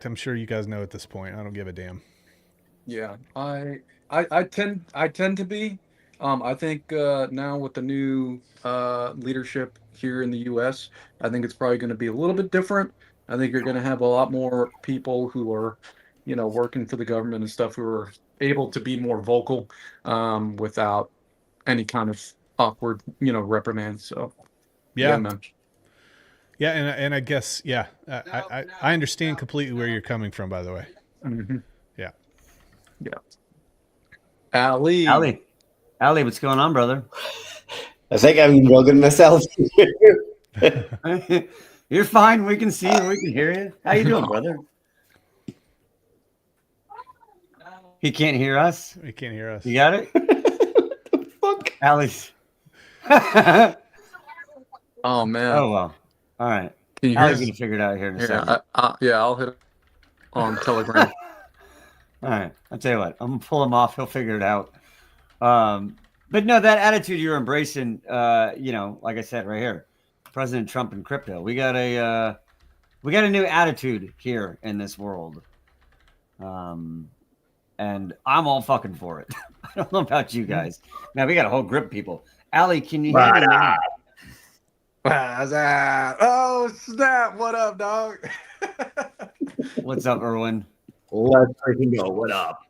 fact. I'm sure you guys know at this point. I don't give a damn. Yeah, I tend to be. I think now with the new leadership here in the U.S., I think it's probably going to be a little bit different. I think you're going to have a lot more people who are, working for the government and stuff, who are able to be more vocal without any kind of awkward, reprimand. So, yeah, Yeah, man. yeah, and I guess yeah, I understand completely where you're coming from. By the way, Hmm. yeah. Yeah. Ali. Ali, Ali, what's going on, brother? I think I'm bugging myself. You're fine. We can see you. We can hear you. How you doing, brother? He can't hear us. You can't hear us. You got it, Fuck. Ali's. Oh Oh man, well. All right. can you hear Ali's us? gonna figure it out here in a Yeah, second. yeah, I'll hit it on Telegram. All right. I'll tell you what. I'm gonna pull him off. He'll figure it out. But no, that attitude you're embracing. Like I said right here, President Trump and crypto. We got a new attitude here in this world. And I'm all fucking for it. I don't know about you guys. Now we got a whole group of people. Ali, can you hear me now? What's that? Oh snap! What up, dog? What's up, Erwin? Let's freaking go. What up?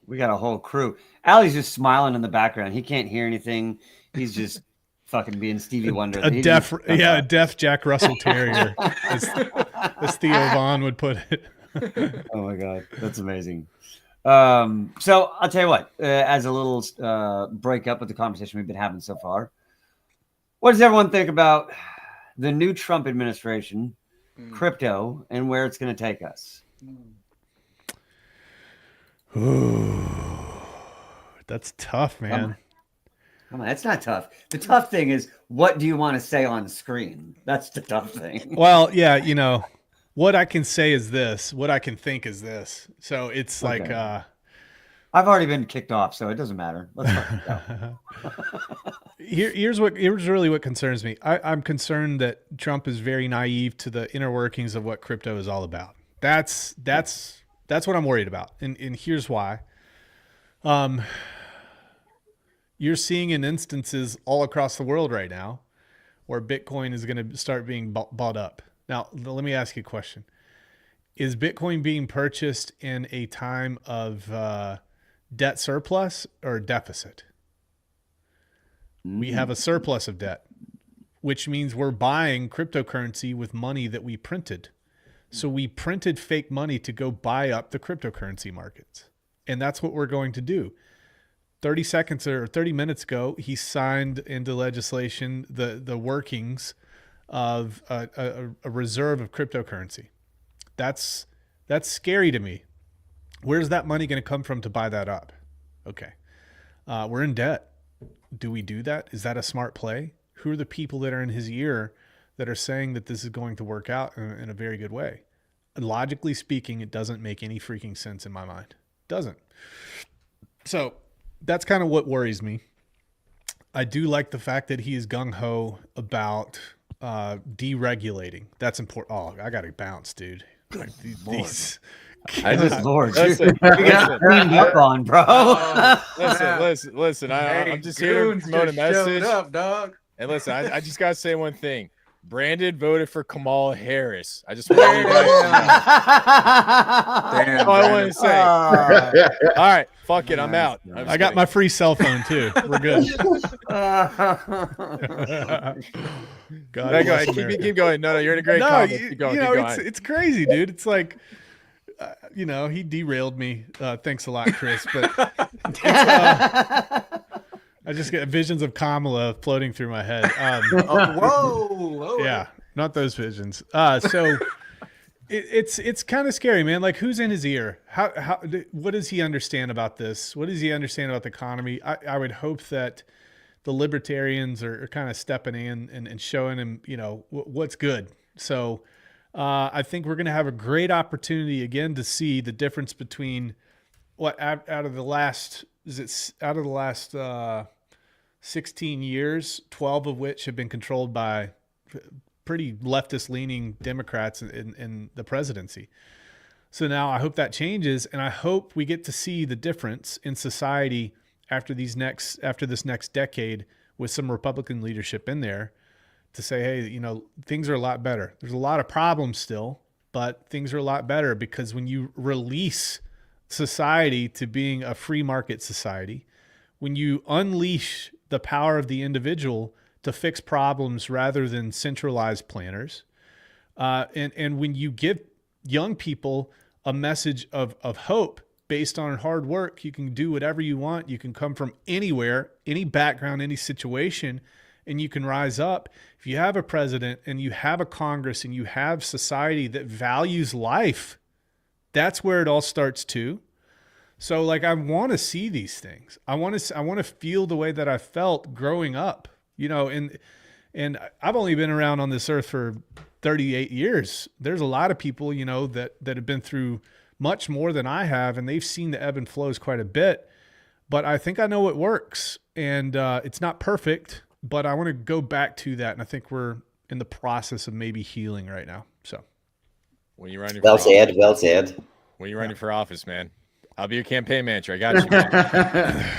We got a whole crew. Ali's just smiling in the background. He can't hear anything. He's just fucking being Stevie Wonder. A deaf Jack Russell Terrier, as Theo Vaughn would put it. Oh my god, that's amazing. So I'll tell you what. As a little break up with the conversation we've been having so far, what does everyone think about the new Trump administration, crypto, and where it's going to take us? Ooh, that's tough, man. Come on, that's not tough. The tough thing is, what do you want to say on screen? That's the tough thing. Well, yeah, what I can say is this. What I can think is this. So it's Okay. like, I've already been kicked off, so it doesn't matter. Let's fucking go. here's really what concerns me. I'm concerned that Trump is very naive to the inner workings of what crypto is all about. That's what I'm worried about, and here's why. You're seeing in instances all across the world right now where Bitcoin is going to start being bought up. Now, let me ask you a question. Is Bitcoin being purchased in a time of debt surplus or deficit? We have a surplus of debt, which means we're buying cryptocurrency with money that we printed. So we printed fake money to go buy up the cryptocurrency markets. And that's what we're going to do. 30 seconds or 30 minutes ago, he signed into legislation the workings of a reserve of cryptocurrency. That's scary to me. Where's that money going to come from to buy that up? Okay. We're in debt. Do we do that? Is that a smart play? Who are the people that are in his ear that are saying that this is going to work out in a very good way? Logically speaking, it doesn't make any freaking sense in my mind. Doesn't. So that's kind of what worries me. I do like the fact that he is gung-ho about deregulating. That's important. Oh, I got to bounce, dude. Like, these I just Lord, listen, you got cleaned up on, bro. listen. I'm just here to Goons promote a just showed message. up, dog. And listen, I just gotta say one thing. Brandon voted for Kamala Harris. I just want you guys to know. Damn, That's all I want to say. Ah. All right, fuck it, I'm Nice, out. nice. I'm I just got kidding. my free cell phone too. We're good. God No, go bless ahead. America. Keep going. No, you're in a great No, comment. Keep going. Keep going. it's crazy, dude. It's like, he derailed me. Thanks a lot, Chris. But I just get visions of Kamala floating through my head. Whoa. Yeah, not those visions. So it's kind of scary, man. Like, who's in his ear? What does he understand about this? What does he understand about the economy? I would hope that the libertarians are kind of stepping in and showing him, what's good. So I think we're going to have a great opportunity again to see the difference between what out of the last 16 years, 12 of which have been controlled by pretty leftist leaning Democrats in the presidency. So now I hope that changes, and I hope we get to see the difference in society after this next decade with some Republican leadership in there to say, hey, you know, things are a lot better. There's a lot of problems still, but things are a lot better because when you release society to being a free market society, when you unleash the power of the individual to fix problems rather than centralized planners, and when you give young people a message of hope based on hard work, you can do whatever you want. You can come from anywhere, any background, any situation, and you can rise up. If you have a president and you have a Congress and you have society that values life, that's where it all starts too. So like, I want to see these things. I want to feel the way that I felt growing up, you know, and I've only been around on this earth for 38 years. There's a lot of people, you know, that have been through much more than I have, and they've seen the ebb and flows quite a bit, but I think I know what works, and it's not perfect, but I want to go back to that. And I think we're in the process of maybe healing right now. So When you're running, Well said. When you're running for office, man, I'll be your campaign manager. I got you, man.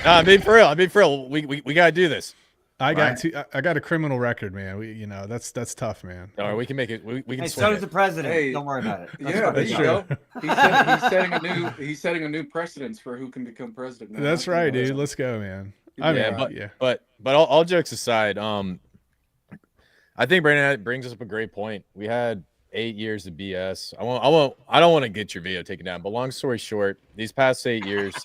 No, I mean for real. We gotta do this. I got a criminal record, man. You know, that's tough, man. All right, we can make it. We can. Hey, swing so it. does the president. Hey, Don't worry about it. Yeah, there That's you true. go. He's setting a new precedence for who can become president. Now. That's right, dude. Let's go, man. I mean, But all jokes aside, I think Brandon brings us up a great point. We had 8 years of BS. I don't want to get your video taken down, but long story short, these past 8 years,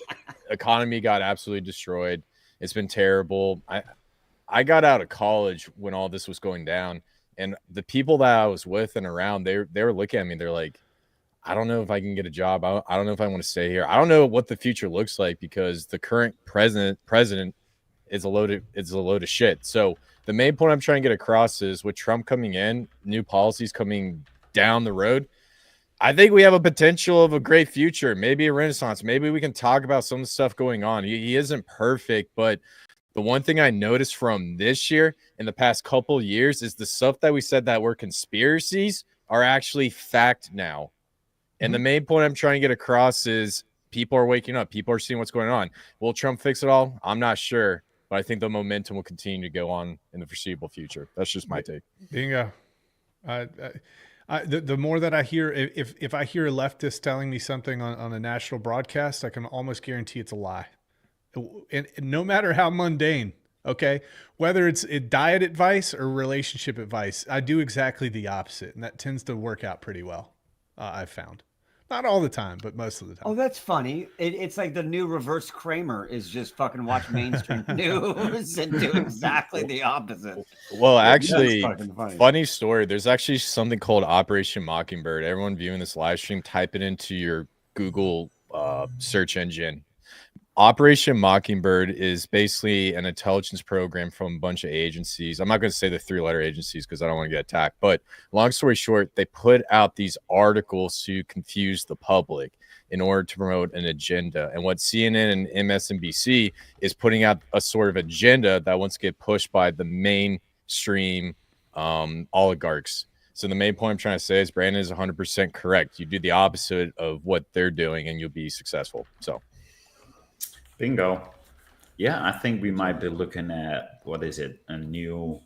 economy got absolutely destroyed. It's been terrible. I got out of college when all this was going down, and the people that I was with and around, they were looking at me. They're like, I don't know if I can get a job. I don't know if I want to stay here. I don't know what the future looks like because the current president is a load of shit. So the main point I'm trying to get across is with Trump coming in, new policies coming down the road, I think we have a potential of a great future, maybe a renaissance. Maybe we can talk about some of the stuff going on. He isn't perfect, but the one thing I noticed from this year in the past couple years is the stuff that we said that were conspiracies are actually fact now. And the main point I'm trying to get across is people are waking up. People are seeing what's going on. Will Trump fix it all? I'm not sure, but I think the momentum will continue to go on in the foreseeable future. That's just my take. bingo. The more that I hear, if I hear a leftist telling me something on a national broadcast, I can almost guarantee it's a lie. And no matter how mundane, okay, whether it's diet advice or relationship advice, I do exactly the opposite, and that tends to work out pretty well. I've found, not all the time, but most of the time. Oh, that's funny. It's like the new reverse Kramer is just fucking watch mainstream news and do exactly the opposite. Well, actually, That's fucking funny. funny story. There's actually something called Operation Mockingbird. Everyone viewing this live stream, type it into your Google search engine. Operation Mockingbird is basically an intelligence program from a bunch of agencies. I'm not going to say the 3-letter agencies because I don't want to get attacked. But long story short, they put out these articles to confuse the public in order to promote an agenda. And what CNN and MSNBC is putting out a sort of agenda that wants to get pushed by the mainstream oligarchs. So the main point I'm trying to say is Brandon is 100% correct. You do the opposite of what they're doing and you'll be successful. So. Bingo. Yeah, I think we might be looking at, what is it, a new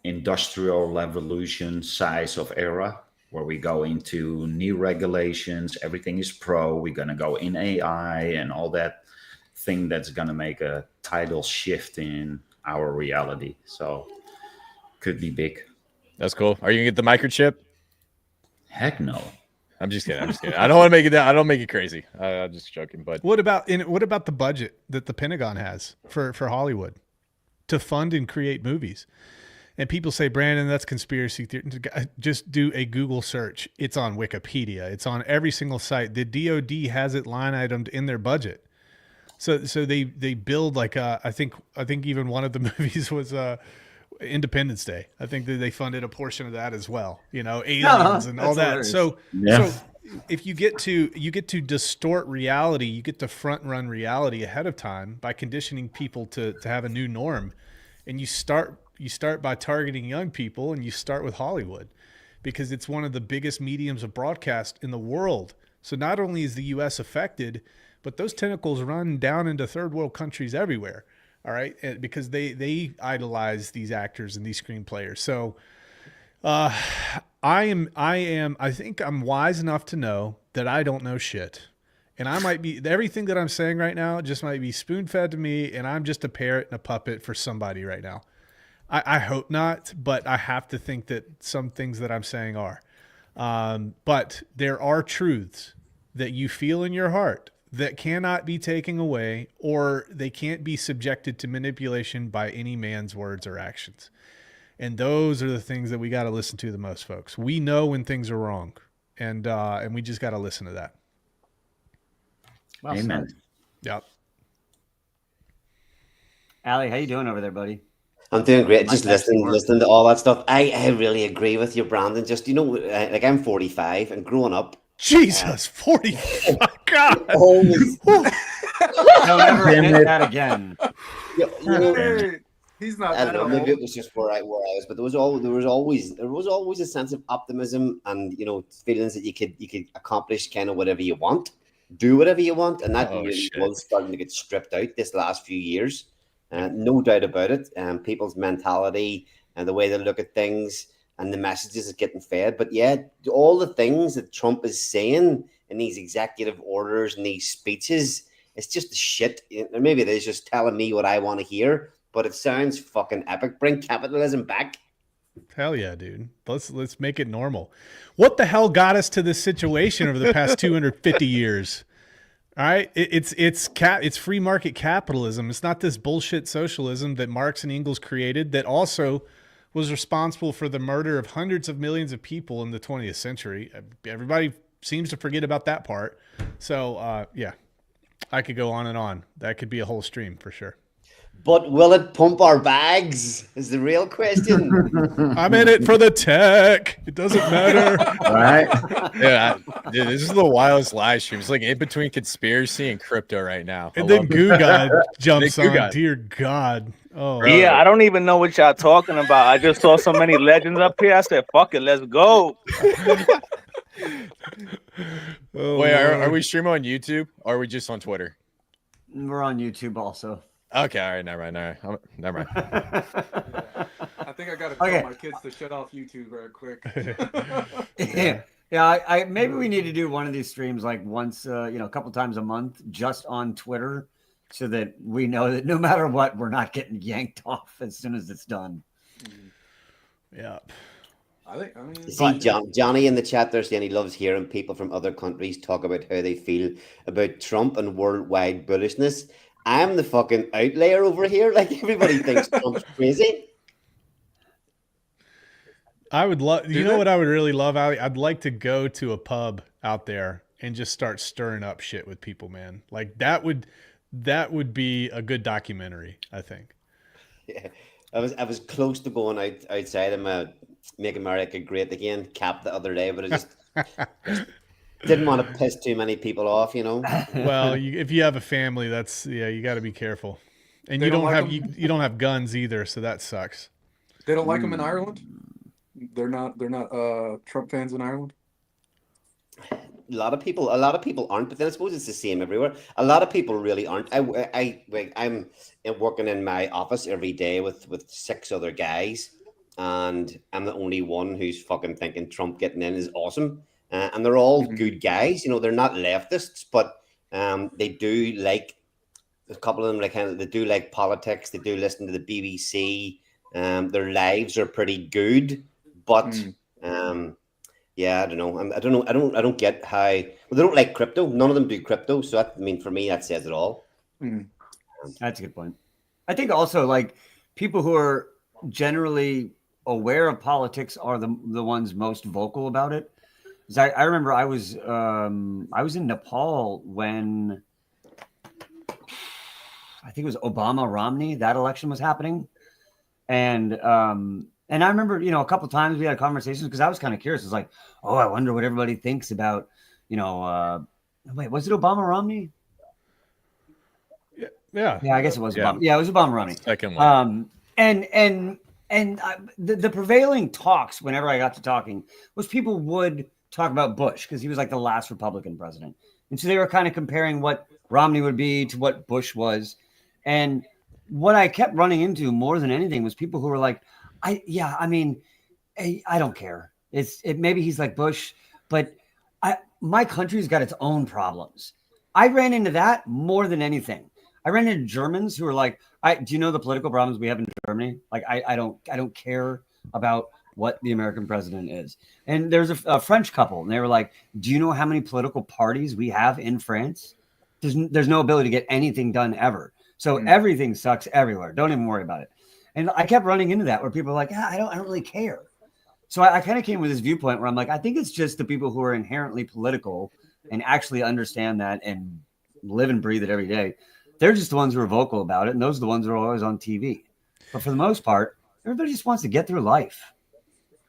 industrial revolution size of era where we go into new regulations. Everything is pro. We're going to go in AI and all that thing that's going to make a tidal shift in our reality. So could be big. That's cool. Are you going to get the microchip? Heck no. I'm just kidding. I don't want to make it that. I don't make it crazy. I'm just joking. But What about the budget that the Pentagon has for Hollywood to fund and create movies? And people say, Brandon, that's conspiracy theory. Just do a Google search. It's on Wikipedia. It's on every single site. The DoD has it line itemed in their budget. So they build like I think even one of the movies was Independence Day. I think that they funded a portion of that as well. You know, aliens and all that. Hilarious. So Yeah. so if you get to distort reality, you get to front run reality ahead of time by conditioning people to have a new norm, and you start You start by targeting young people, and you start with Hollywood because it's one of the biggest mediums of broadcast in the world. So not only is the U.S. affected, but those tentacles run down into third world countries everywhere. All right, because they idolize these actors and these screenplayers. So I think I'm wise enough to know that I don't know shit. And I might be, everything that I'm saying right now just might be spoon fed to me, and I'm just a parrot and a puppet for somebody right now. I hope not, but I have to think that some things that I'm saying are. But there are truths that you feel in your heart that cannot be taken away, or they can't be subjected to manipulation by any man's words or actions. And those are the things that we got to listen to the most, folks. We know when things are wrong, and we just got to listen to that. Well Amen. said. Yep. Allie, how you doing over there, buddy? I'm doing great. Just Might actually listening work. to all that stuff. I really agree with you, Brandon. Just, like I'm 45 and growing up, Jesus, 40. God. always, Don't ever Damn admit it. that again. you know, Hey, he's not I that don't know. Maybe old. it was just where I was, but there was always a sense of optimism and feelings that you could accomplish kind of whatever you want, do whatever you want, and that Oh, really shit. was starting to get stripped out this last few years. No doubt about it. People's mentality and the way they look at things and the messages is getting fed. But yeah, all the things that Trump is saying in these executive orders and these speeches, it's just the shit. Or maybe it is just telling me what I want to hear, but it sounds fucking epic. Bring capitalism back. Hell yeah, dude. Let's make it normal. What the hell got us to this situation over the past 250 years? All right, it's free market capitalism. It's not this bullshit socialism that Marx and Engels created that also was responsible for the murder of hundreds of millions of people in the 20th century. Everybody seems to forget about that part. So, yeah, I could go on and on. That could be a whole stream for sure. But will it pump our bags? Is the real question. I'm in it for the tech. It doesn't matter. Right? Yeah, dude, this is the wildest live stream. It's like in between conspiracy and crypto right now. And then Goo God jumps Goo on. God. Dear God. Oh, Bro. Yeah, I don't even know what y'all talking about. I just saw so many legends up here. I said, "Fuck it, let's go." oh Wait, are Lord. we streaming on YouTube or are we just on Twitter? We're on YouTube also. Okay, all right, never mind. Never mind. I think I gotta tell Okay. my kids to shut off YouTube right quick. Yeah, I maybe we need to do one of these streams like once, a couple times a month, just on Twitter, so that we know that no matter what, we're not getting yanked off as soon as it's done. Yeah. I mean, You see, Johnny in the chat there saying he loves hearing people from other countries talk about how they feel about Trump and worldwide bullishness. I'm the fucking outlier over here. Like, everybody thinks Trump's crazy. I would love, you know they? what I would really love, Ali? I'd like to go to a pub out there and just start stirring up shit with people, man. Like that would be a good documentary, I think. Yeah. I was close to going outside of my Make America Great Again cap the other day, but I just didn't want to piss too many people off, Well, if you have a family, you got to be careful. And They you don't don't like have 'em? you don't have guns either, so that sucks. they don't like him in Ireland. They're not Trump fans in Ireland. A lot of people aren't, but then I suppose it's the same everywhere. A lot of people really aren't. I'm working in my office every day with 6 other guys, and I'm the only one who's fucking thinking Trump getting in is awesome. And they're all good guys. They're not leftists, but they do like a couple of them. They do like politics. They do listen to the BBC. Their lives are pretty good, but yeah, I don't know. I don't get how. Well, they don't like crypto. None of them do crypto. So for me, that says it all. That's a good point. I think also like people who are generally aware of politics are the ones most vocal about it. Because I remember I was in Nepal when I think it was Obama Romney, that election was happening, and I remember a couple times we had conversations because I was kind of curious. It's like, oh, I wonder what everybody thinks about wait, was it Obama Romney? Yeah. Yeah, I guess it was Yeah. Obama. Yeah, it was Obama Romney. Second one. And And the prevailing talks, whenever I got to talking, was people would talk about Bush because he was like the last Republican president. And so they were kind of comparing what Romney would be to what Bush was. And what I kept running into more than anything was people who were like, I don't care. Maybe he's like Bush, but my country's got its own problems. I ran into that more than anything. I ran into Germans who were like, do you know the political problems we have in Germany? Like, I don't care about what the American president is. And there's a French couple, and they were like, do you know how many political parties we have in France? There's no ability to get anything done ever. So everything sucks everywhere. Don't even worry about it. And I kept running into that where people are like, I don't really care. So I kind of came with this viewpoint where I'm like, I think it's just the people who are inherently political and actually understand that and live and breathe it every day. They're just the ones who are vocal about it. And those are the ones who are always on TV. But for the most part, everybody just wants to get through life.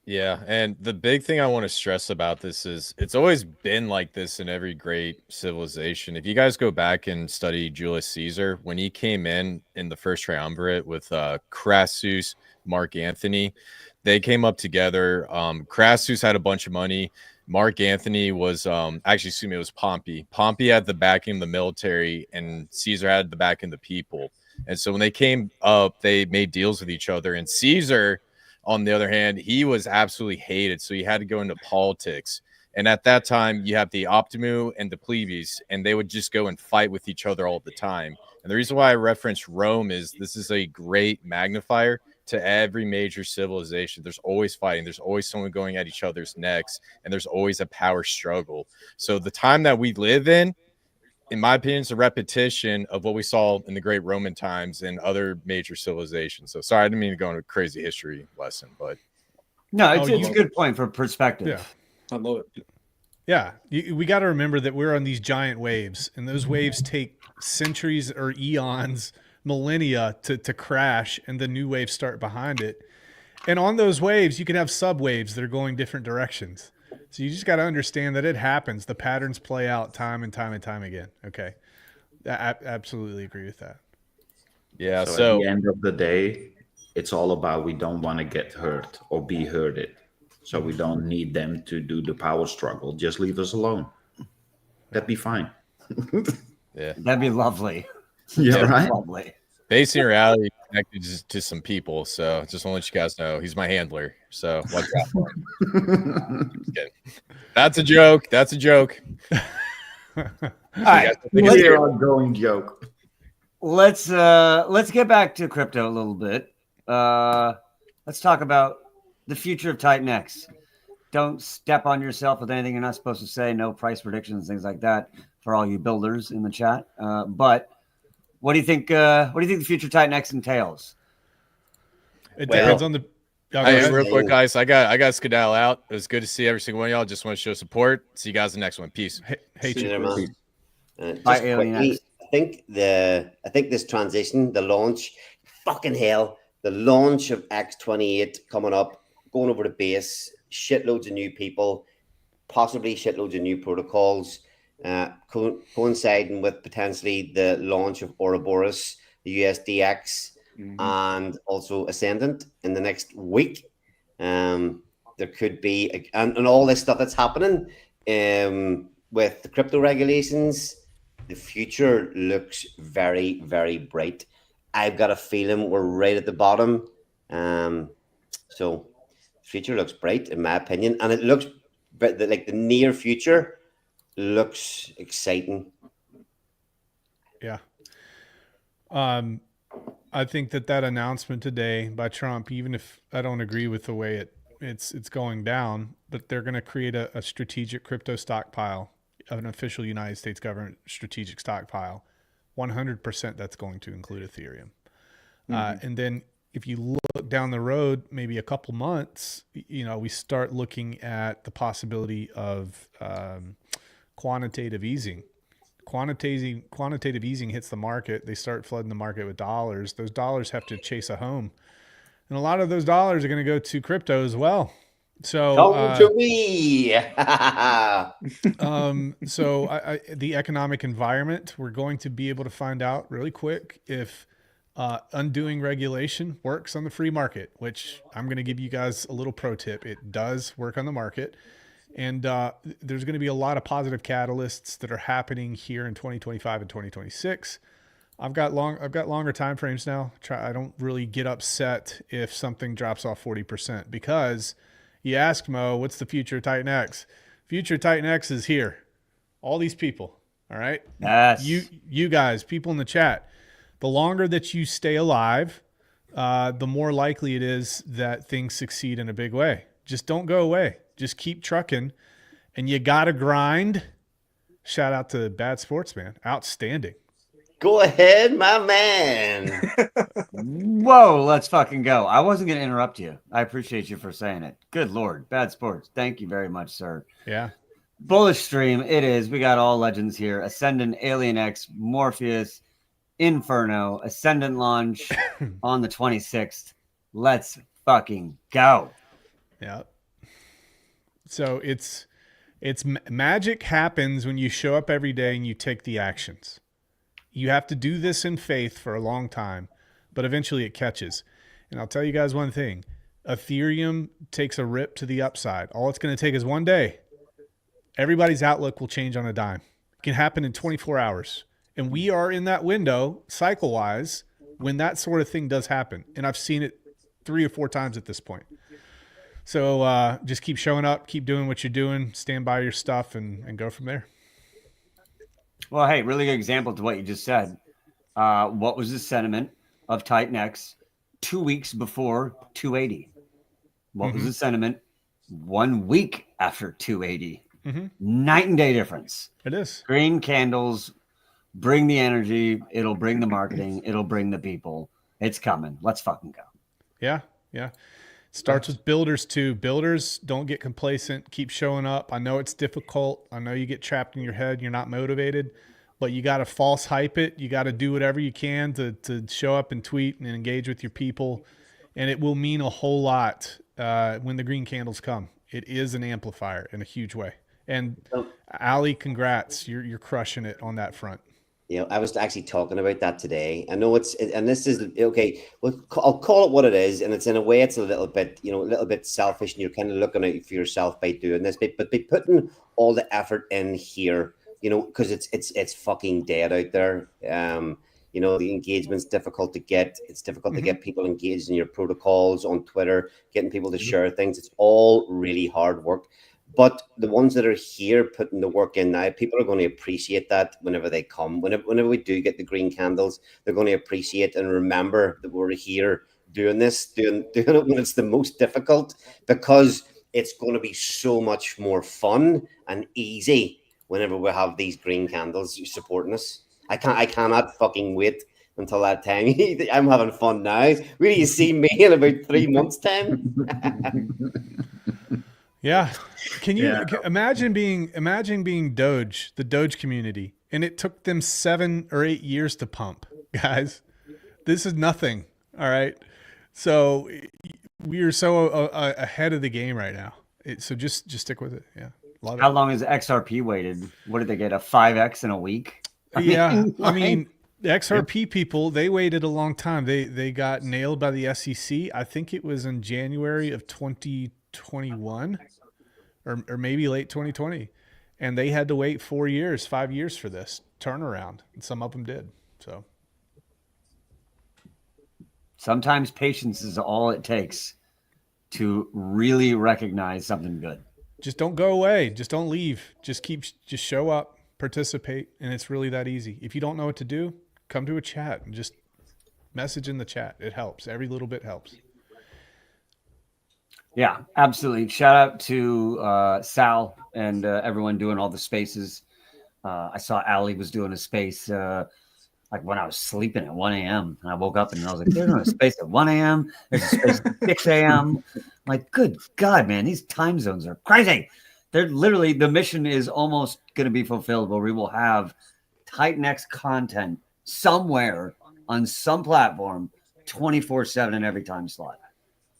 Yeah, and the big thing I want to stress about this is it's always been like this in every great civilization. If you guys go back and study Julius Caesar, when he came in the first triumvirate with Crassus, Mark Antony, they came up together. Crassus had a bunch of money. Mark Antony was it was Pompey. Pompey had the backing of the military, and Caesar had the backing of the people. And so when they came up, they made deals with each other. And Caesar, on the other hand, he was absolutely hated, so he had to go into politics. And at that time, you have the Optimu and the Plebes, and they would just go and fight with each other all the time. And the reason why I referenced Rome is this is a great magnifier to every major civilization. There's always fighting. There's always someone going at each other's necks, and there's always a power struggle. So the time that we live in my opinion, it's a repetition of what we saw in the great Roman times and other major civilizations. So sorry, I didn't mean to go into a crazy history lesson, but no, it's a good point for perspective. Yeah, I love it. Yeah, we got to remember that we're on these giant waves, and those waves take centuries or eons, millennia to crash, and the new waves start behind it. And on those waves, you can have subwaves that are going different directions. So you just got to understand that it happens. The patterns play out time and time and time again. Okay. I absolutely agree with that. Yeah. So at the end of the day, it's all about we don't want to get hurt or be hurted. So we don't need them to do the power struggle. Just leave us alone. That'd be fine. Yeah. That'd be lovely. Yeah, right? Lovely. Based in reality, connected to some people. So just want to let you guys know he's my handler. So watch out for him. That's a joke. That's a joke. All right. Clear ongoing joke. Let's get back to crypto a little bit. Let's talk about the future of Titan X. Don't step on yourself with anything you're not supposed to say. No price predictions, things like that for all you builders in the chat. But what do you think? What do you think the future of Titan X entails? It depends on the. Hey, real quick, guys. I got to skedaddle out. It was good to see every single one of y'all. Just want to show support. See you guys in the next one. Peace. Hey, See you there, man. Just Bye, quickly, Alien. I think this transition, the launch, fucking hell, the launch of X28 coming up, going over to base, shitloads of new people, possibly shitloads of new protocols, coinciding with potentially the launch of Ouroboros, the USDX, and also Ascendant in the next week. There could be, and all this stuff that's happening with the crypto regulations, the future looks very, very bright. I've got a feeling we're right at the bottom. So the future looks bright, in my opinion. And it looks like the near future looks exciting. Yeah. I think that announcement today by Trump, even if I don't agree with the way it's going down, but they're going to create a strategic crypto stockpile, an official United States government strategic stockpile. 100% that's going to include Ethereum. And then if you look down the road, maybe a couple months, we start looking at the possibility of quantitative easing. Quantitative easing hits the market. They start flooding the market with dollars. Those dollars have to chase a home. And a lot of those dollars are going to go to crypto as well. So Come to me. So the economic environment, we're going to be able to find out really quick if undoing regulation works on the free market, which I'm going to give you guys a little pro tip. It does work on the market. And there's going to be a lot of positive catalysts that are happening here in 2025 and 2026. I've got longer time frames now. I don't really get upset if something drops off 40% because you ask Mo, what's the future of Titan X? Future Titan X is here. All these people. All right. Yes. You guys, people in the chat, the longer that you stay alive, the more likely it is that things succeed in a big way. Just don't go away. Just keep trucking, and you got to grind. Shout out to Bad Sportsman. Outstanding. Go ahead, my man. Whoa, let's fucking go. I wasn't going to interrupt you. I appreciate you for saying it. Good Lord. Bad Sports. Thank you very much, sir. Yeah. Bullish stream. It is. We got all legends here. Ascendant, Alien X, Morpheus, Inferno, Ascendant launch on the 26th. Let's fucking go. Yeah. So it's magic happens when you show up every day and you take the actions. You have to do this in faith for a long time, but eventually it catches. And I'll tell you guys one thing. Ethereum takes a rip to the upside. All it's going to take is one day. Everybody's outlook will change on a dime. It can happen in 24 hours. And we are in that window, cycle-wise, when that sort of thing does happen. And I've seen it 3 or 4 times at this point. So just keep showing up, keep doing what you're doing, stand by your stuff, and go from there. Well, hey, really good example to what you just said. What was the sentiment of Titan X 2 weeks before 280? What was the sentiment 1 week after 280? Night and day difference. It is. Green candles bring the energy. It'll bring the marketing. It'll bring the people. It's coming. Let's fucking go. Yeah. Yeah. Starts with builders too. Builders, don't get complacent. Keep showing up. I know it's difficult. I know you get trapped in your head. You're not motivated, but you got to false hype it. You got to do whatever you can to show up and tweet and engage with your people. And it will mean a whole lot when the green candles come. It is an amplifier in a huge way. And Ali, congrats. You're crushing it on that front. You know, I was actually talking about that today. I know and this is okay. Well, I'll call it what it is, and it's in a way it's a little bit, a little bit selfish, and you're kind of looking out for yourself by doing this, but by putting all the effort in here, because it's fucking dead out there. The engagement's difficult to get. It's difficult to get people engaged in your protocols on Twitter, getting people to share things. It's all really hard work. But the ones that are here putting the work in now, people are going to appreciate that whenever they come. Whenever we do get the green candles, they're going to appreciate and remember that we're here doing this, doing it when it's the most difficult, because it's going to be so much more fun and easy whenever we have these green candles supporting us. I cannot fucking wait until that time. I'm having fun now. Will you see me in about 3 months' time? Yeah. Can you imagine being Doge, the Doge community, and it took them 7 or 8 years to pump, guys? This is nothing. All right. So we are so ahead of the game right now. So just stick with it. Yeah. Love it. How long has XRP waited? What did they get? A 5X in a week? I mean, the XRP people, they waited a long time. They got nailed by the SEC. I think it was in January of 2021. Or maybe late 2020, and they had to wait 5 years for this turnaround, and some of them did. So sometimes patience is all it takes to really recognize something good. Just don't go away. Just don't leave. Just show up, participate, and it's really that easy. If you don't know what to do, come to a chat and just message in the chat. It helps. Every little bit helps. Yeah, absolutely. Shout out to Sal and everyone doing all the spaces. I saw Ali was doing a space like when I was sleeping at 1 a.m. And I woke up and I was like, there's a space at 1 a.m. There's a space at 6 a.m. I'm like, good God, man, these time zones are crazy. They're literally, the mission is almost going to be fulfilled where we will have Titan X content somewhere on some platform 24/7 in every time slot.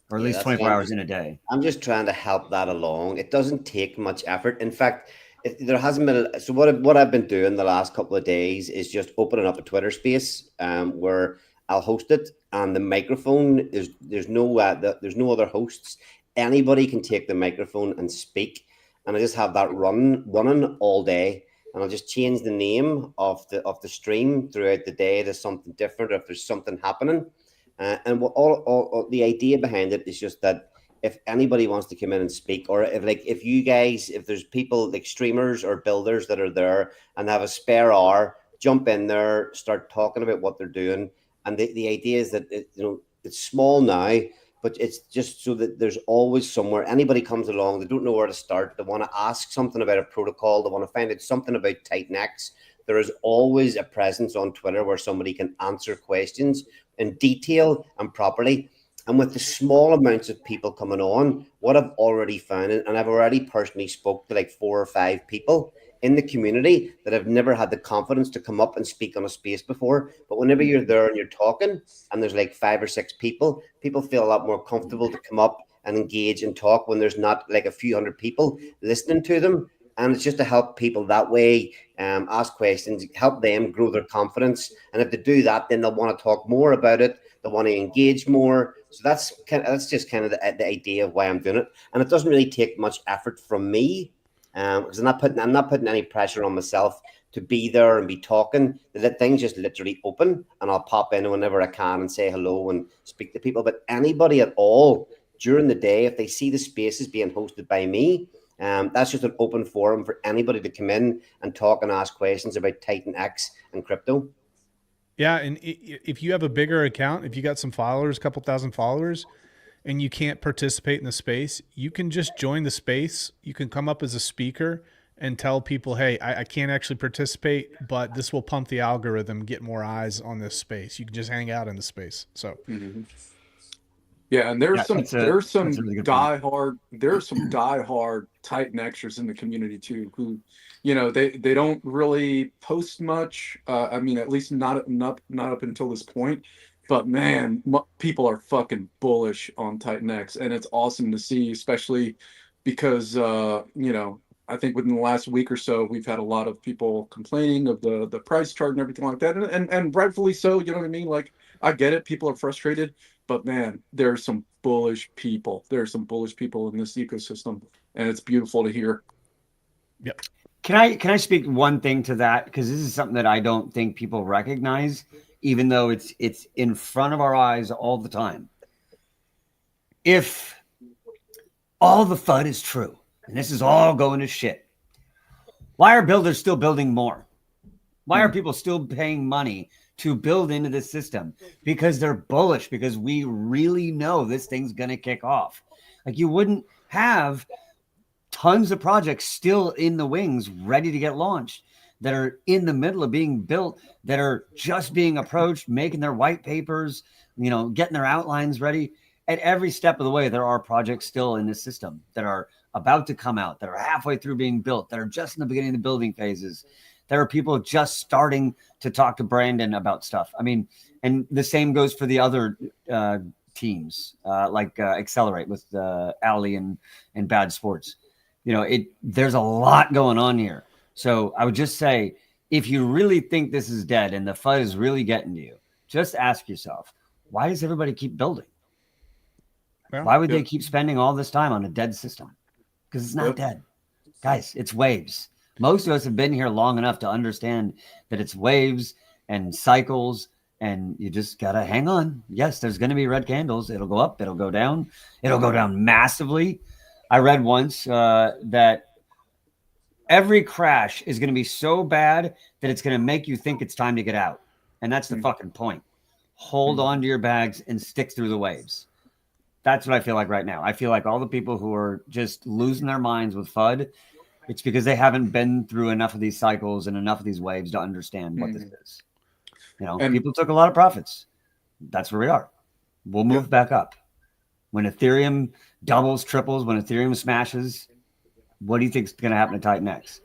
Or at least 24 hours in a day. I'm just trying to help that along. It doesn't take much effort. In fact, there hasn't been. So what I've been doing the last couple of days is just opening up a Twitter space where I'll host it, and the microphone is there's no there's no other hosts. Anybody can take the microphone and speak, and I just have that running all day. And I'll just change the name of the stream throughout the day to something different if there's something happening. And what all the idea behind it is just that if anybody wants to come in and speak, or if you guys, if there's people like streamers or builders that are there and have a spare hour, jump in there, start talking about what they're doing. And the idea is that it's small now, but it's just so that there's always somewhere anybody comes along, they don't know where to start, they want to ask something about a protocol, they want to find out something about Titanx. There is always a presence on Twitter where somebody can answer questions in detail and properly. And with the small amounts of people coming on, what I've already found, and I've already personally spoke to like 4 or 5 people in the community that have never had the confidence to come up and speak on a space before. But whenever you're there and you're talking and there's like 5 or 6 people feel a lot more comfortable to come up and engage and talk when there's not like a few hundred people listening to them. And it's just to help people that way, ask questions, help them grow their confidence. And if they do that, then they'll want to talk more about it. They want to engage more. So that's just kind of the idea of why I'm doing it. And it doesn't really take much effort from me, because I'm not putting any pressure on myself to be there and be talking. The thing's just literally open, and I'll pop in whenever I can and say hello and speak to people. But anybody at all during the day, if they see the spaces being hosted by me, that's just an open forum for anybody to come in and talk and ask questions about Titanx and crypto. Yeah, and if you have a bigger account, if you got some followers, a couple thousand followers, and you can't participate in the space, you can just join the space. You can come up as a speaker and tell people, hey, I can't actually participate, but this will pump the algorithm, get more eyes on this space. You can just hang out in the space. So yeah, and there's some really diehard Titan extras in the community too, who, they don't really post much. I mean, at least not up until this point. But man, people are fucking bullish on Titan X, and it's awesome to see, especially because I think within the last week or so, we've had a lot of people complaining of the price chart and everything like that, and rightfully so. You know what I mean? Like, I get it, people are frustrated, but man, there are some bullish people. There are some bullish people in this ecosystem, and it's beautiful to hear. Yep. Can I speak one thing to that? Because this is something that I don't think people recognize, even though it's in front of our eyes all the time. If all the FUD is true, and this is all going to shit, why are builders still building more? Why are people still paying money to build into this system? Because they're bullish, because we really know this thing's going to kick off. Like, you wouldn't have tons of projects still in the wings, ready to get launched, that are in the middle of being built, that are just being approached, making their white papers, getting their outlines ready. At every step of the way, there are projects still in this system that are about to come out, that are halfway through being built, that are just in the beginning of the building phases. There are people just starting to talk to Brandon about stuff. I mean, and the same goes for the other teams, like Accelerate with Ali and Bad Sports. There's a lot going on here. So I would just say, if you really think this is dead and the FUD is really getting to you, just ask yourself, why does everybody keep building? Well, why would they keep spending all this time on a dead system? Because it's not dead. Guys, it's waves. Most of us have been here long enough to understand that it's waves and cycles, and you just got to hang on. Yes, there's going to be red candles. It'll go up. It'll go down. It'll go down massively. I read once that every crash is going to be so bad that it's going to make you think it's time to get out. And that's the fucking point. Hold on to your bags and stick through the waves. That's what I feel like right now. I feel like all the people who are just losing their minds with FUD, it's because they haven't been through enough of these cycles and enough of these waves to understand what this is. And people took a lot of profits. That's where we are. We'll move back up. When Ethereum doubles, triples, when Ethereum smashes, what do you think is going to happen to Titan X?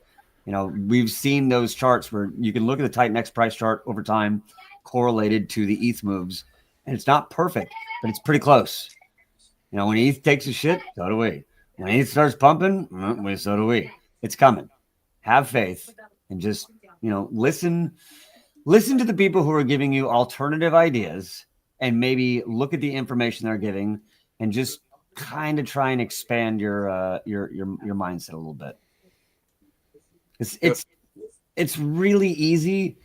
We've seen those charts where you can look at the Titan X price chart over time correlated to the ETH moves, and it's not perfect, but it's pretty close. When ETH takes a shit, so do we. When ETH starts pumping, so do we. It's coming. Have faith and just, listen listen to the people who are giving you alternative ideas and maybe look at the information they're giving and just kind of try and expand your mindset a little bit. It's really easy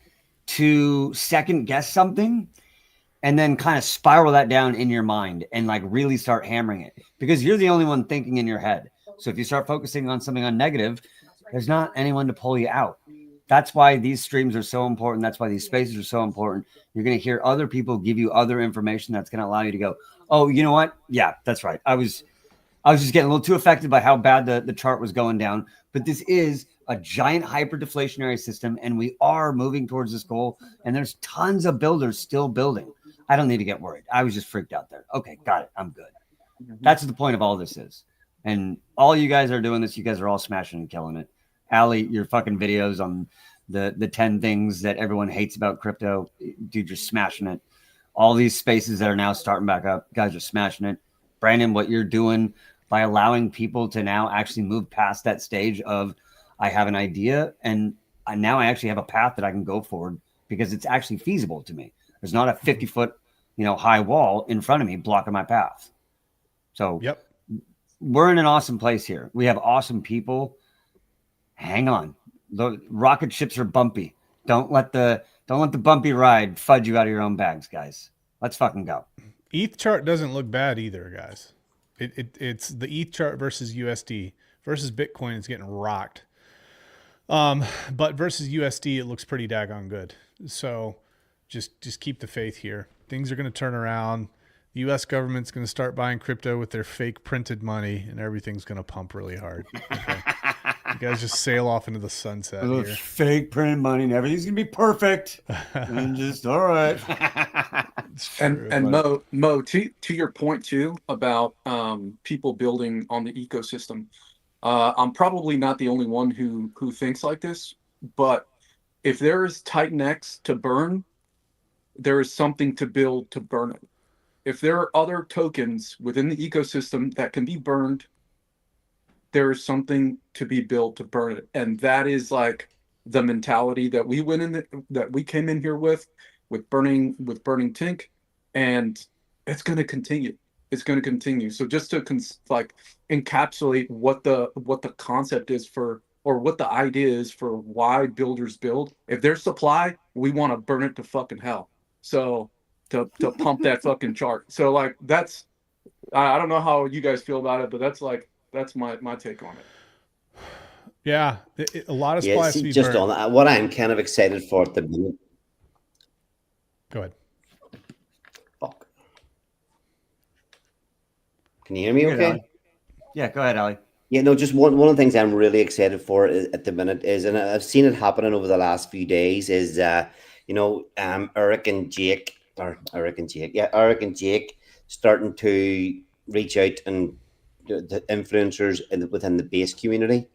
to second guess something and then kind of spiral that down in your mind and like really start hammering it because you're the only one thinking in your head. So if you start focusing on something on negative, there's not anyone to pull you out. That's why these streams are so important. That's why these spaces are so important. You're going to hear other people give you other information that's going to allow you to go, oh, you know what? Yeah, that's right. I was just getting a little too affected by how bad the chart was going down. But this is a giant hyper deflationary system, and we are moving towards this goal. And there's tons of builders still building. I don't need to get worried. I was just freaked out there. Okay, got it. I'm good. That's what the point of all this is. And all you guys are doing this. You guys are all smashing and killing it. Allie, your fucking videos on the 10 things that everyone hates about crypto, dude, you're smashing it. All these spaces that are now starting back up, guys are smashing it. Brandon, what you're doing by allowing people to now actually move past that stage of I have an idea and now I actually have a path that I can go forward because it's actually feasible to me. There's not a 50-foot, high wall in front of me blocking my path. So Yep. We're in an awesome place here. We have awesome people. Hang on. The rocket ships are bumpy. Don't let the bumpy ride fudge you out of your own bags, guys. Let's fucking go. ETH chart doesn't look bad either, guys. It's the ETH chart versus USD versus Bitcoin is getting rocked. But versus USD, it looks pretty daggone good. So just keep the faith here. Things are going to turn around. The U.S. government's going to start buying crypto with their fake printed money, and everything's going to pump really hard. Okay? You guys just sail off into the sunset here. Fake printed money and everything's going to be perfect. And just, all right. And Mo, to your point too about people building on the ecosystem, I'm probably not the only one who thinks like this. But if there is Titan X to burn, there is something to build to burn it. If there are other tokens within the ecosystem that can be burned, there is something to be built to burn it, and that is like the mentality that we that we came in here with burning Tink, and it's going to continue. It's going to continue. So just to encapsulate what the concept is for, or what the idea is for why builders build. If there's supply, we want to burn it to fucking hell. So to pump that fucking chart. So like that's, I don't know how you guys feel about it, but that's my take on it. Yeah, a lot of supply has to be just burned. on that, what I'm kind of excited for at the minute. Go ahead. Fuck. Can you hear me okay? Yeah, go ahead, Ali. Yeah, no, just one of the things I'm really excited for at the minute is, and I've seen it happening over the last few days, is Eric and Jake starting to reach out and the influencers within the base community.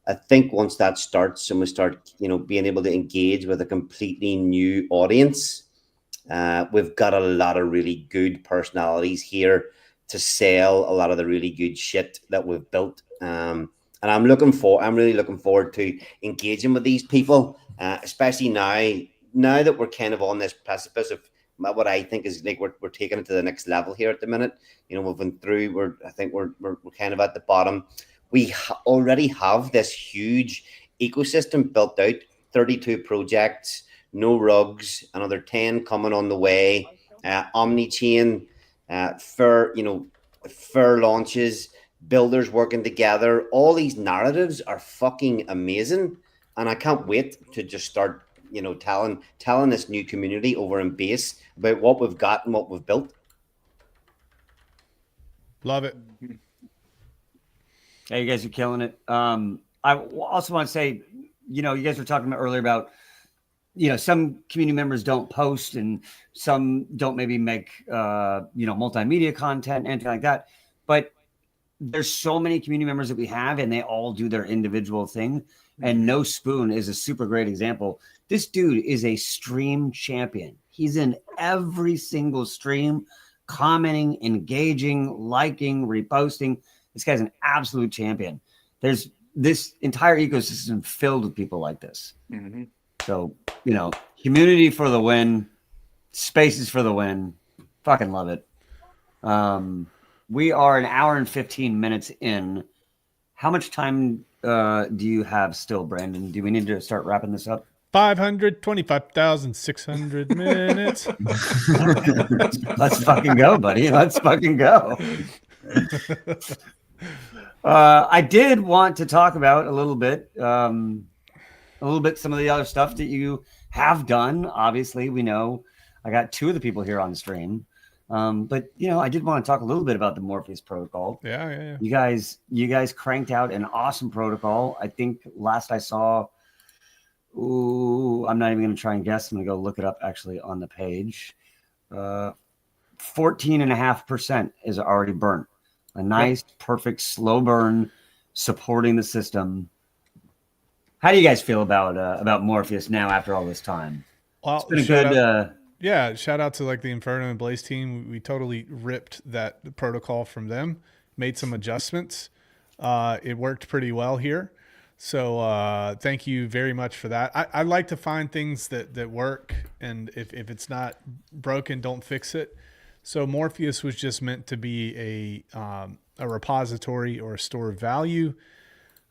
I think once that starts and we start, being able to engage with a completely new audience, we've got a lot of really good personalities here to sell a lot of the really good shit that we've built. And I'm really looking forward to engaging with these people, especially now that we're kind of on this precipice of what I think is like we're taking it to the next level here at the minute. We've been through. I think we're kind of at the bottom. We already have this huge ecosystem built out. 32 projects, no rugs, another 10 coming on the way. Omni-chain, fair launches, builders working together. All these narratives are fucking amazing, and I can't wait to just start telling this new community over in base about what we've got and what we've built. Love it. Yeah, you guys are killing it. I also want to say, you guys were talking about earlier about, some community members don't post and some don't maybe make, multimedia content, anything like that. But there's so many community members that we have, and they all do their individual thing. And No Spoon is a super great example. This dude is a stream champion. He's in every single stream, commenting, engaging, liking, reposting. This guy's an absolute champion. There's this entire ecosystem filled with people like this. Mm-hmm. So community for the win, spaces for the win. Fucking love it. We are an hour and 15 minutes in. How much time do you have still, Brandon? Do we need to start wrapping this up? 525,600 minutes. Let's fucking go, buddy. Let's fucking go. I did want to talk about a little bit some of the other stuff that you have done. Obviously, we know I got 2 of the people here on the stream. But I did want to talk a little bit about the Morpheus protocol. Yeah. You guys cranked out an awesome protocol. I think last I saw, I'm not even going to try and guess. I'm going to go look it up actually on the page. 14.5% is already burnt. A nice, perfect, slow burn, supporting the system. How do you guys feel about Morpheus now after all this time? Well, It's been a good. Yeah, shout out to like the Inferno and Blaze team. We totally ripped that protocol from them, made some adjustments. It worked pretty well here. So thank you very much for that. I like to find things that work, and if it's not broken, don't fix it. So Morpheus was just meant to be a repository or a store of value.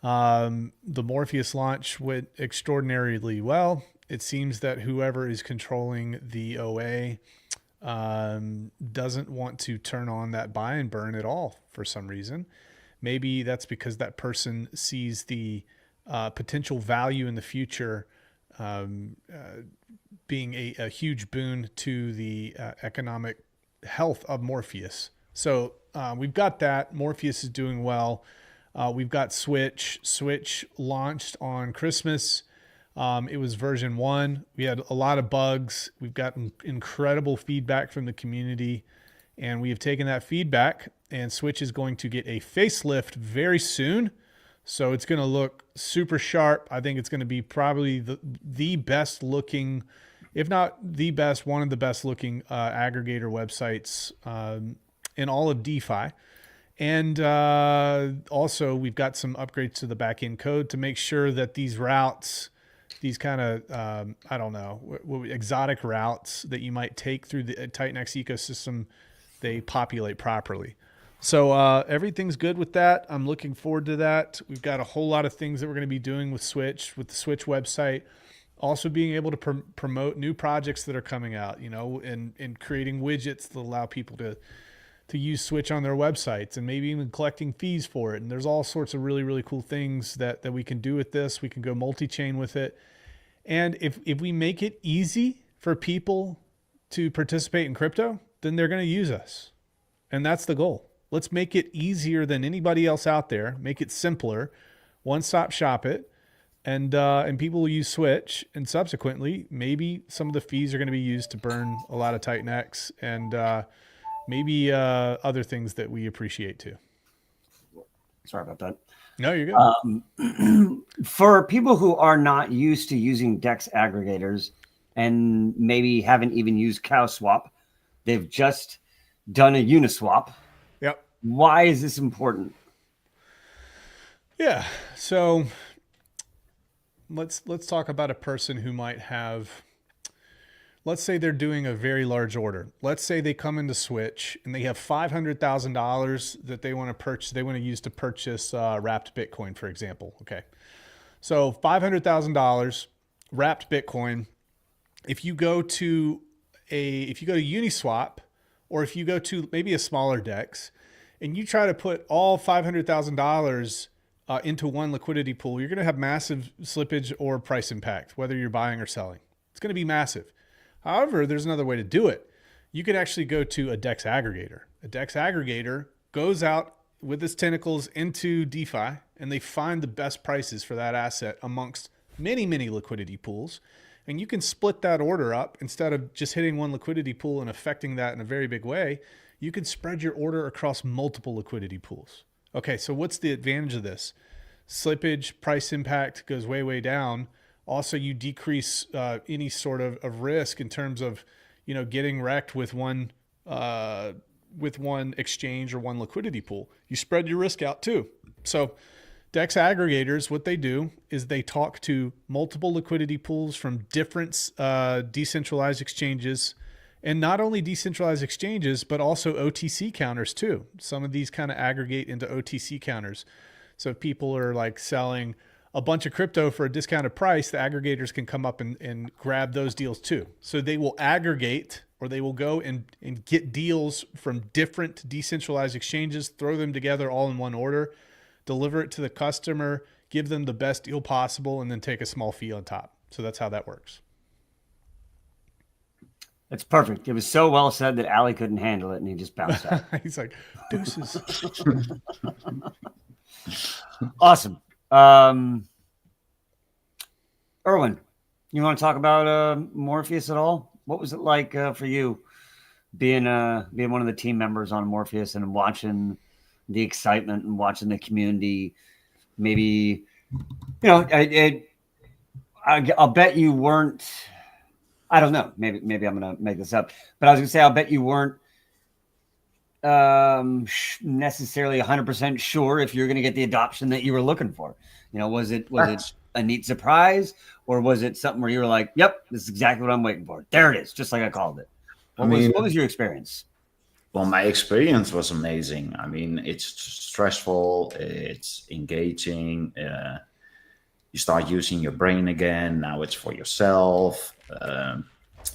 The Morpheus launch went extraordinarily well. It seems that whoever is controlling the OA doesn't want to turn on that buy and burn at all for some reason. Maybe that's because that person sees the potential value in the future being a huge boon to the economic health of Morpheus. So we've got that. Morpheus is doing well. We've got Switch. Switch launched on Christmas. It was version 1. We had a lot of bugs. We've gotten incredible feedback from the community, and we have taken that feedback, and Switch is going to get a facelift very soon. So it's going to look super sharp. I think it's going to be probably the best looking, if not the best, one of the best looking aggregator websites in all of DeFi. And also we've got some upgrades to the backend code to make sure that these routes, these kind of, exotic routes that you might take through the Titanx ecosystem, they populate properly. So everything's good with that. I'm looking forward to that. We've got a whole lot of things that we're going to be doing with Switch, with the Switch website. Also being able to promote new projects that are coming out, and creating widgets that allow people to use Switch on their websites, and maybe even collecting fees for it. And there's all sorts of really, really cool things that we can do with this. We can go multi-chain with it. And if we make it easy for people to participate in crypto, then they're going to use us. And that's the goal. Let's make it easier than anybody else out there. Make it simpler. One-stop shop it. And people will use Switch. And subsequently, maybe some of the fees are going to be used to burn a lot of Titanx, and maybe other things that we appreciate too. Sorry about that. No, you're good. For people who are not used to using DEX aggregators and maybe haven't even used CowSwap, they've just done a Uniswap. Yep. Why is this important? Yeah. So let's talk about a person who might have, let's say they're doing a very large order. Let's say they come into Switch and they have $500,000 that they want to purchase. They want to use to purchase wrapped Bitcoin, for example. Okay. So $500,000 wrapped Bitcoin. If you go to Uniswap, or if you go to maybe a smaller DEX and you try to put all $500,000 into one liquidity pool, you're going to have massive slippage or price impact, whether you're buying or selling. It's going to be massive. However, there's another way to do it. You could actually go to a DEX aggregator. A DEX aggregator goes out with its tentacles into DeFi, and they find the best prices for that asset amongst many, many liquidity pools. And you can split that order up. Instead of just hitting one liquidity pool and affecting that in a very big way, you can spread your order across multiple liquidity pools. Okay, so what's the advantage of this? Slippage, price impact goes way, way down. Also, you decrease any sort of risk in terms of, getting wrecked with one exchange or one liquidity pool. You spread your risk out too. So DEX aggregators, what they do is they talk to multiple liquidity pools from different decentralized exchanges, and not only decentralized exchanges, but also OTC counters too. Some of these kind of aggregate into OTC counters. So if people are like selling a bunch of crypto for a discounted price, the aggregators can come up and grab those deals too. So they will aggregate, or they will go and get deals from different decentralized exchanges, throw them together all in one order, deliver it to the customer, give them the best deal possible, and then take a small fee on top. So that's how that works. That's perfect. It was so well said that Allie couldn't handle it, and he just bounced out. He's like, deuces. Awesome. Erwin, you want to talk about Morpheus at all? What was it like for you being one of the team members on Morpheus and watching the excitement and watching the community? Maybe, I'll bet you weren't. I don't know. Maybe I'm going to make this up, but I was going to say, I'll bet you weren't necessarily 100% sure if you're going to get the adoption that you were looking for. Was it a neat surprise, or was it something where you were like, "Yep, this is exactly what I'm waiting for. There it is, just like I called it." What was your experience? Well, my experience was amazing. I mean, it's stressful, it's engaging. You start using your brain again. Now it's for yourself.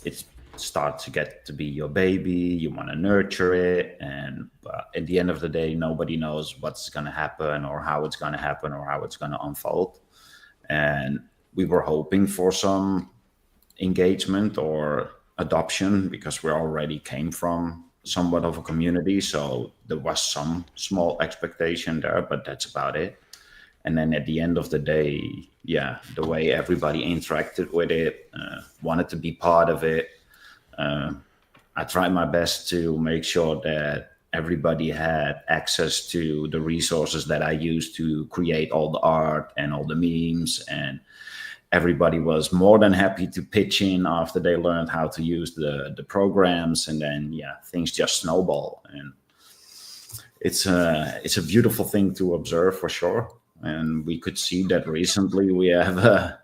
It starts to get to be your baby. You want to nurture it. And at the end of the day, nobody knows what's going to happen or how it's going to happen or how it's going to unfold. And we were hoping for some engagement or adoption because we already came from somewhat of a community. So there was some small expectation there, but that's about it. And then at the end of the day, the way everybody interacted with it, wanted to be part of it. I tried my best to make sure that everybody had access to the resources that I used to create all the art and all the memes, and everybody was more than happy to pitch in after they learned how to use the programs, and then things just snowball. And it's a beautiful thing to observe for sure. And we could see that recently we have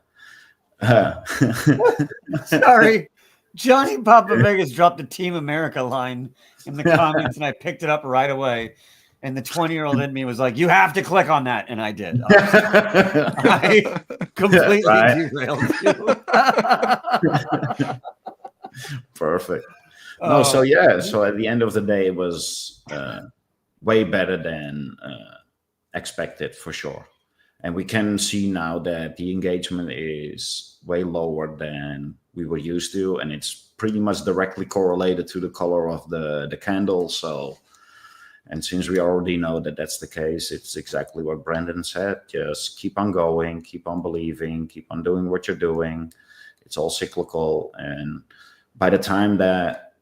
Sorry, Johnny Papa Vegas dropped the Team America line in the comments, and I picked it up right away. And the 20-year-old in me was like, "You have to click on that," and I did. I completely derailed you. Perfect. No, so at the end of the day, it was way better than expected for sure. And we can see now that the engagement is way lower than we were used to, and it's pretty much directly correlated to the color of the candle. So, and since we already know that that's the case, it's exactly what Brandon said. Just keep on going, keep on believing, keep on doing what you're doing. It's all cyclical, and by the time that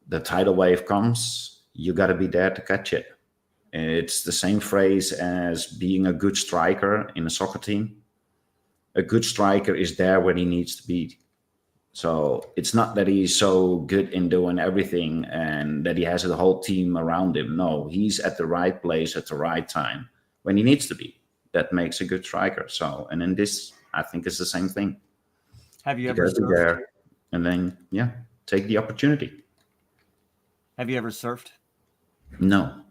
the tidal wave comes, you got to be there to catch it. It's the same phrase as being a good striker in a soccer team. A good striker is there where he needs to be. So it's not that he's so good in doing everything and that he has the whole team around him. No, he's at the right place at the right time when he needs to be. That makes a good striker. So, and in this, I think it's the same thing. Have you ever surfed? There and then, take the opportunity. Have you ever surfed? No.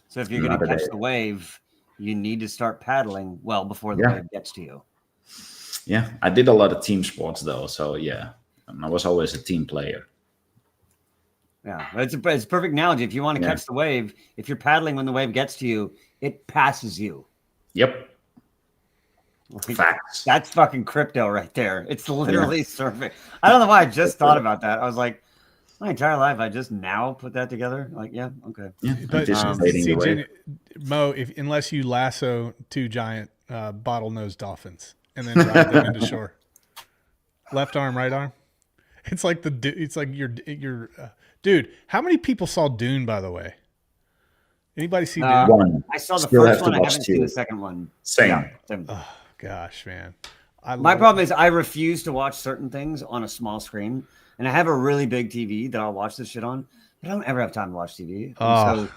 So if you're going to catch the wave, you need to start paddling well before the wave gets to you. Yeah, I did a lot of team sports though, so I was always a team player. Yeah, it's a perfect analogy. If you want to catch the wave, if you're paddling when the wave gets to you, it passes you. Yep. Facts. That's fucking crypto right there. It's literally surfing. I don't know why I just thought about that. I was like, my entire life, I just now put that together. Like, okay. Yeah, but Mo, unless you lasso two giant bottlenose dolphins and then drive them into shore, left arm, right arm. It's like your dude. How many people saw Dune, by the way? Anybody see Dune? One. I saw the first one. I haven't seen the second one. Same. Oh gosh, man. My problem is I refuse to watch certain things on a small screen. And I have a really big TV that I'll watch this shit on, but I don't ever have time to watch TV. So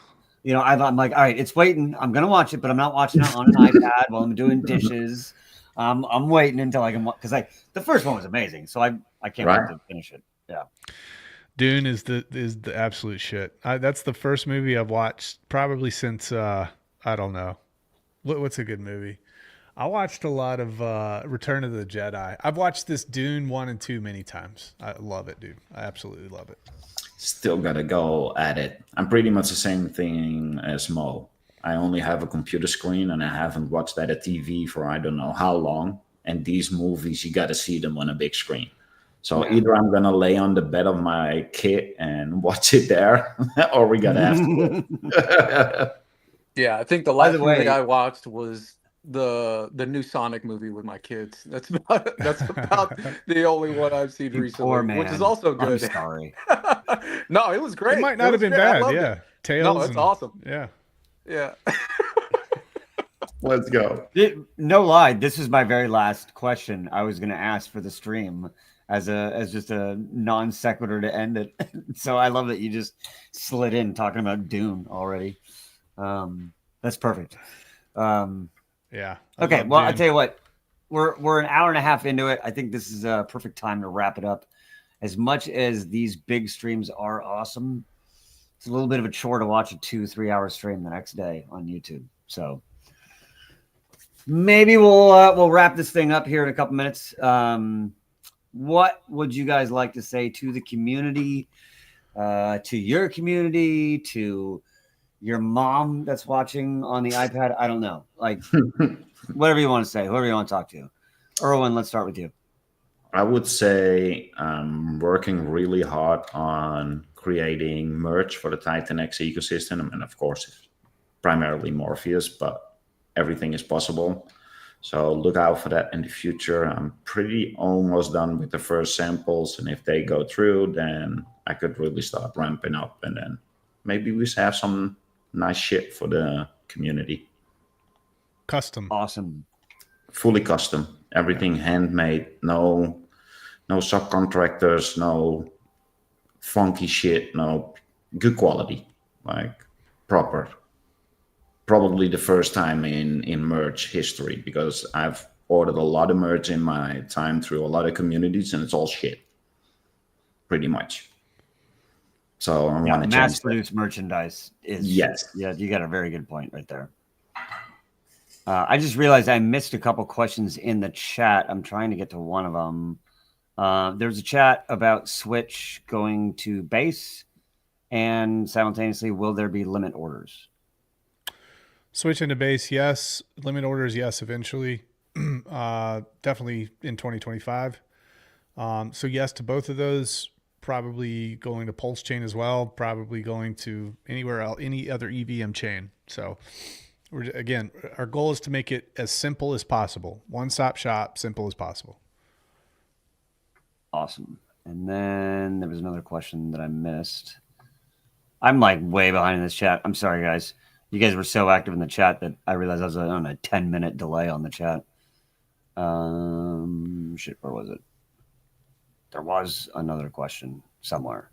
I'm like, all right, it's waiting. I'm gonna watch it, but I'm not watching it on an iPad while I'm doing dishes. I'm waiting until I can because the first one was amazing, so I can't wait Right. to finish it. Yeah. Dune is the absolute shit. That's the first movie I've watched probably since I don't know. What's a good movie? I watched a lot of Return of the Jedi. I've watched this Dune 1 and 2 many times. I love it, dude. I absolutely love it. Still gotta go at it. I'm pretty much the same thing as Mo. I only have a computer screen and I haven't watched that at TV for I don't know how long. And these movies, you gotta see them on a big screen. So either I'm gonna lay on the bed of my kit and watch it there, or we gotta have to. Yeah, I think the By last the movie way- I watched was the new Sonic movie with my kids. That's about the only one I've seen You recently, poor which is man. also I'm good. sorry. No, it was great. It might not have was been great. I bad. loved Yeah, it. Tails. No, it's awesome. Yeah. Yeah. Let's go. No lie, this is my very last question I was going to ask for the stream as just a non sequitur to end it. So I love that you just slid in talking about Dune already. That's perfect. Yeah. Okay, well, I'll tell you what. We're an hour and a half into it. I think this is a perfect time to wrap it up. As much as these big streams are awesome, it's a little bit of a chore to watch a 2-3 hour stream the next day on YouTube. So maybe we'll wrap this thing up here in a couple minutes. What would you guys like to say to the community, to your community, to your mom that's watching on the iPad? I don't know. Like, whatever you want to say, whoever you want to talk to. Erwin, let's start with you. I would say I'm working really hard on creating merch for the Titan X ecosystem. And of course, primarily Morpheus, but everything is possible. So look out for that in the future. I'm pretty almost done with the first samples. And if they go through, then I could really start ramping up. And then maybe we have some nice shit for the community. Custom. Awesome. Fully custom. Everything handmade. No subcontractors, no funky shit, no good quality. Like proper. Probably the first time in merch history, because I've ordered a lot of merch in my time through a lot of communities and it's all shit. Pretty much. So I want to mass produced merchandise is yes. Yeah, you got a very good point right there. I just realized I missed a couple questions in the chat. I'm trying to get to one of them. There's a chat about Switch going to base, and simultaneously, will there be limit orders? Switch into base, yes. Limit orders, yes, eventually. Definitely in 2025. So yes to both of those. Probably going to Pulse chain as well. Probably going to anywhere else, any other EVM chain. So again, our goal is to make it as simple as possible. One-stop shop, simple as possible. Awesome. And then there was another question that I missed. I'm like way behind in this chat. I'm sorry, guys. You guys were so active in the chat that I realized I was on a 10-minute delay on the chat. Shit, where was it? There was another question somewhere.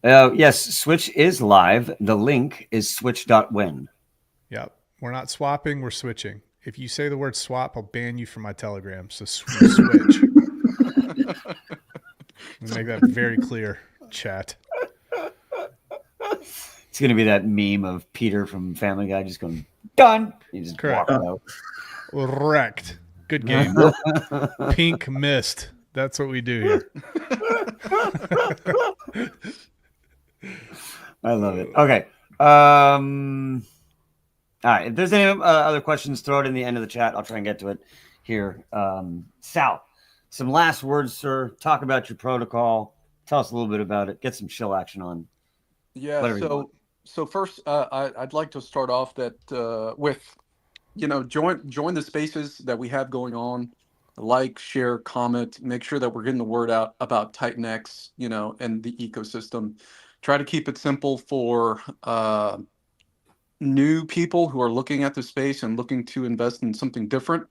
Yes, Switch is live. The link is switch.win. Yep. We're not swapping, we're switching. If you say the word swap, I'll ban you from my Telegram. So switch. Make that very clear, chat. It's going to be that meme of Peter from Family Guy just going, done. He just Correct. walked out. Wrecked. Good game. Pink mist. That's what we do here. I love it. Okay. All right. If there's any other questions, throw it in the end of the chat. I'll try and get to it here. Sal, some last words, sir. Talk about your protocol. Tell us a little bit about it. Get some chill action on. Yeah. Whatever you want. So first, I'd like to start off that with, join the spaces that we have going on. Like, share, comment, make sure that we're getting the word out about Titan X, and the ecosystem. Try to keep it simple for new people who are looking at the space and looking to invest in something different.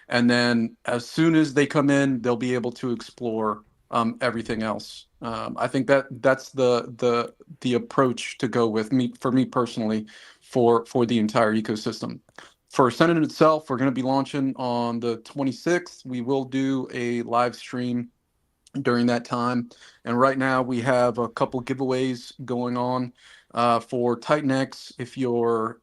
And then as soon as they come in, they'll be able to explore everything else. I think that's the approach to go with me for me personally for the entire ecosystem. For Senate itself, we're going to be launching on the 26th. We will do a live stream during that time. And right now we have a couple giveaways going on for Titan X. If you're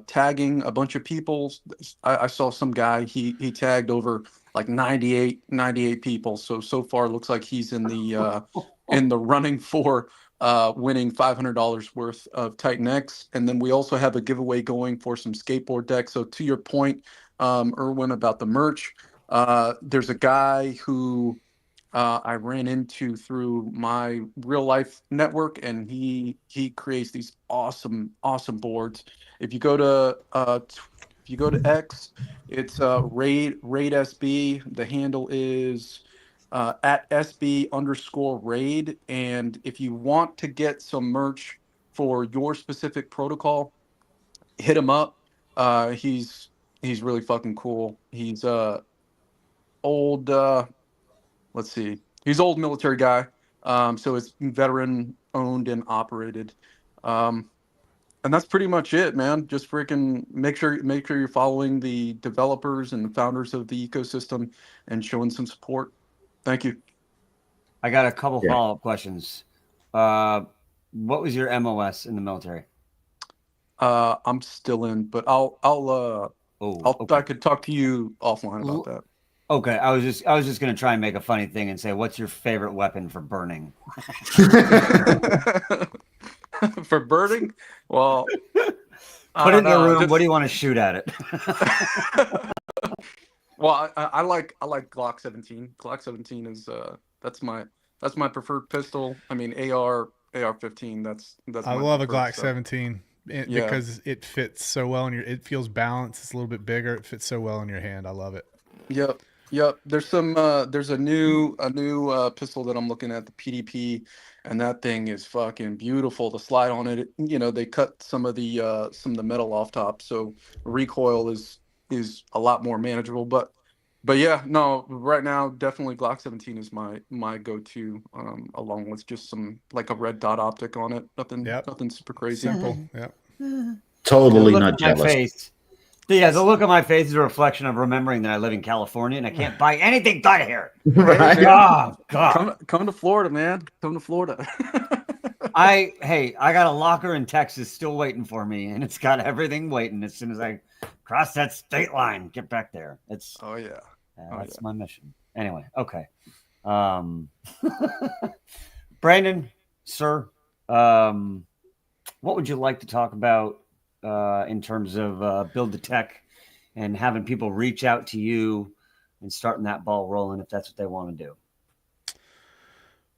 tagging a bunch of people, I saw some guy, he tagged over like 98 people. So far it looks like he's in the running for winning $500 worth of Titan X. And then we also have a giveaway going for some skateboard decks. So to your point, Erwin, about the merch, there's a guy who I ran into through my real life network, and he creates these awesome boards. If you go to X, it's raid SB. The handle is at SB_raid. And if you want to get some merch for your specific protocol, hit him up. He's really fucking cool. He's old. Let's see. He's old military guy. So it's veteran owned and operated. And that's pretty much it, man. Just freaking make sure you're following the developers and the founders of the ecosystem and showing some support. Thank you. I got a couple Yeah. follow-up questions. What was your MOS in the military? I'm still in, but I could talk to you offline about that. Okay, I was just gonna try and make a funny thing and say, what's your favorite weapon for burning? For burning? Well, Put it in the room. What do you want to shoot at it? Well, I like Glock 17. Glock 17 is that's my preferred pistol. I mean, AR-15. That's I my love a preferred Glock stuff. 17 because it fits so well in your. It feels balanced. It's a little bit bigger. It fits so well in your hand. I love it. Yep. There's a new pistol that I'm looking at, the PDP, and that thing is fucking beautiful. The slide on it, they cut some of the metal off top, so recoil is a lot more manageable. But yeah, no, right now definitely Glock 17 is my go-to, along with just some like a red dot optic on it. Nothing super crazy. Simple. Yep. Totally The look not on my jealous. face. Yeah, the look on my face is a reflection of remembering that I live in California and I can't buy anything done here. Right? Oh God! Come to Florida, man. Come to Florida. I got a locker in Texas still waiting for me, and it's got everything waiting. As soon as I cross that state line, get back there. It's Oh yeah. that's my mission. Anyway, okay. Brandon, sir, what would you like to talk about in terms of Build the Tech and having people reach out to you and starting that ball rolling if that's what they want to do?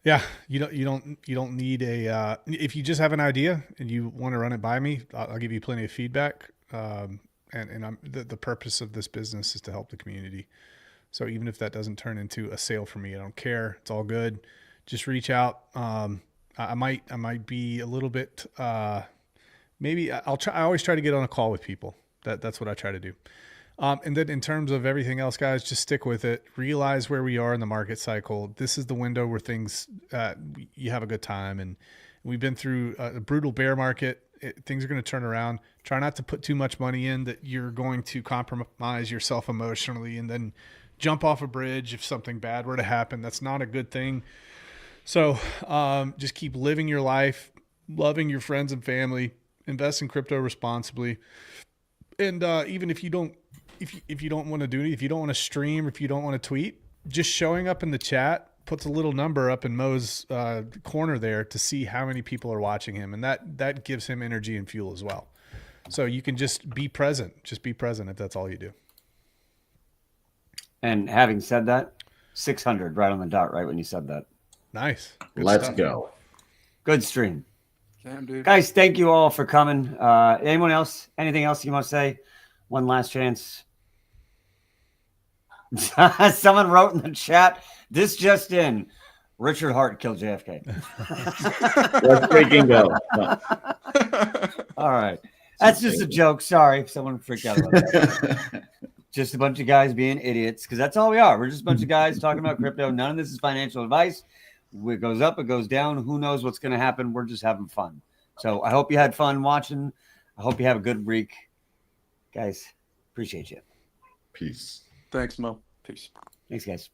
Yeah, you don't need a if you just have an idea and you want to run it by me, I'll give you plenty of feedback. And the purpose of this business is to help the community. So even if that doesn't turn into a sale for me, I don't care. It's all good. Just reach out. I might be a little bit. Maybe I'll try. I always try to get on a call with people. That's what I try to do. And then in terms of everything else, guys, just stick with it. Realize where we are in the market cycle. This is the window where things, you have a good time. And we've been through a brutal bear market. Things are going to turn around. Try not to put too much money in that you're going to compromise yourself emotionally and then jump off a bridge if something bad were to happen. That's not a good thing. So just keep living your life, loving your friends and family, invest in crypto responsibly. And even if you don't, if you don't want to do it, if you don't want to stream, if you don't want to tweet, just showing up in the chat puts a little number up in Mo's corner there to see how many people are watching him. And that gives him energy and fuel as well. So you can just be present. Just be present if that's all you do. And having said that, 600 right on the dot, right when you said that. Nice. Good Let's stuff. go. Good stream. Damn, dude. Guys, thank you all for coming. Anyone else? Anything else you want to say? One last chance. Someone wrote in the chat, this just in, Richard Hart killed JFK. Let's freaking go. No. All right. That's just a joke. Sorry if someone freaked out about that. just a bunch of guys being idiots, because that's all we are. We're just a bunch of guys talking about crypto. None of this is financial advice. It goes up, it goes down. Who knows what's going to happen? We're just having fun. So I hope you had fun watching. I hope you have a good week. Guys, appreciate you. Peace. Thanks, Mo. Peace. Thanks, guys.